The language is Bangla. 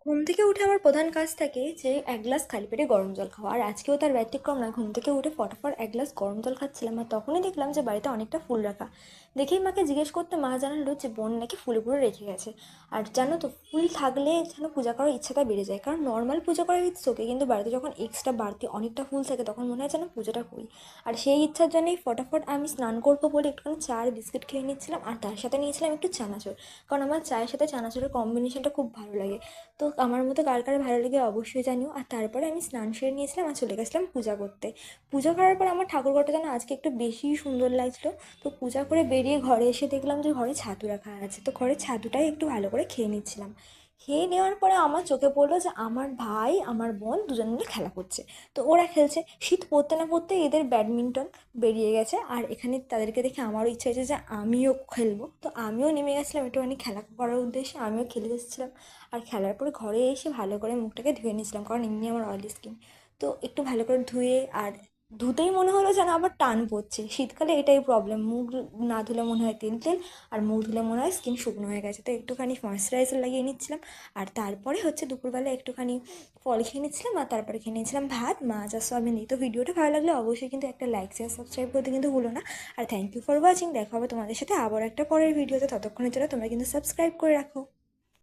ঘুম থেকে উঠে আমার প্রধান কাজ থাকে যে এক গ্লাস খালি পেটে গরম জল খাওয়া। আর আজকেও তার ব্যতিক্রম নয়। ঘুম থেকে উঠে ফটাফট এক গ্লাস গরম জল খাচ্ছিলাম, আর তখনই দেখলাম যে বাড়িতে অনেকটা ফুল রাখা। দেখেই মাকে জিজ্ঞেস করতে মা জানালো যে বোন নাকি ফুলগুলো রেখে গেছে। আর জানো তো, ফুল থাকলে যেন পূজা করার ইচ্ছাটা বেড়ে যায়। কারণ নর্মাল পুজো করার ইচ্ছে ওকে, কিন্তু বাড়িতে যখন এক্সট্রা বাড়তি অনেকটা ফুল থাকে তখন মনে হয় যেন পুজোটা করি। আর সেই ইচ্ছার জন্যই ফটাফট আমি স্নান করবো বলে একটুখানি চা আর বিস্কিট খেয়ে নিচ্ছিলাম, আর তার সাথে নিয়েছিলাম একটু চানাচুর। কারণ আমার চায়ের সাথে চানাচুরের কম্বিনেশনটা খুব ভালো লাগে। তো আমার মতো কার কার ভালো লাগে অবশ্যই জানিও। আর তারপরে আমি স্নান সেরে নিয়েছিলাম আর চলে গেছিলাম পূজা করতে। পূজা করার পর আমার ঠাকুরঘরটা যেন আজকে একটু বেশিই সুন্দর লাগছিলো। তো পূজা করে বেরিয়ে ঘরে এসে দেখলাম যে ঘরে ছাতু রাখা আছে, তো ঘরে ছাতুটাই একটু ভালো করে খেয়ে নিচ্ছিলাম। খেয়ে নেওয়ার পরে আমার চোখে পড়লো যে আমার ভাই আমার বোন দুজন মিলে খেলা করছে। তো ওরা খেলছে, শীত পড়তে না পড়তে এদের ব্যাডমিন্টন বেরিয়ে গেছে। আর এখানে তাদেরকে দেখে আমারও ইচ্ছা হয়েছে যে আমিও খেলবো। তো আমিও নেমে গেছিলাম একটুখানি খেলা করার উদ্দেশ্যে, আমিও খেলে এসেছিলাম। আর খেলার পরে ঘরে এসে ভালো করে মুখটাকে ধুয়ে নিয়েছিলাম, কারণ এমনি আমার অয়েলি স্কিন। তো একটু ভালো করে ধুয়ে, আর ধুতেই মনে হলো যেন আবার টান পড়ছে। শীতকালে এটাই প্রবলেম, মুখ না ধুলে মনে হয় তেল তেল, আর মুখ ধুলে মনে হয় স্কিন শুকনো হয়ে গেছে। তো একটুখানি ময়েশ্চারাইজার লাগিয়ে নিচ্ছিলাম। আর তারপরে হচ্ছে দুপুরবেলা একটুখানি ফল খেয়ে নিচ্ছিলাম, আর তারপরে খেয়ে নিয়েছিলাম ভাত, মাছ আর সয়াবিন দিয়ে। তো ভিডিওটা ভালো লাগলে অবশ্যই কিন্তু একটা লাইক শেয়ার সাবস্ক্রাইব করতে কিন্তু ভুলো না। আর থ্যাংক ইউ ফর ওয়াচিং। দেখা হবে তোমাদের সাথে আবার একটা পরের ভিডিওতে। ততক্ষণের জন্য তোমরা কিন্তু সাবস্ক্রাইব করে রাখো।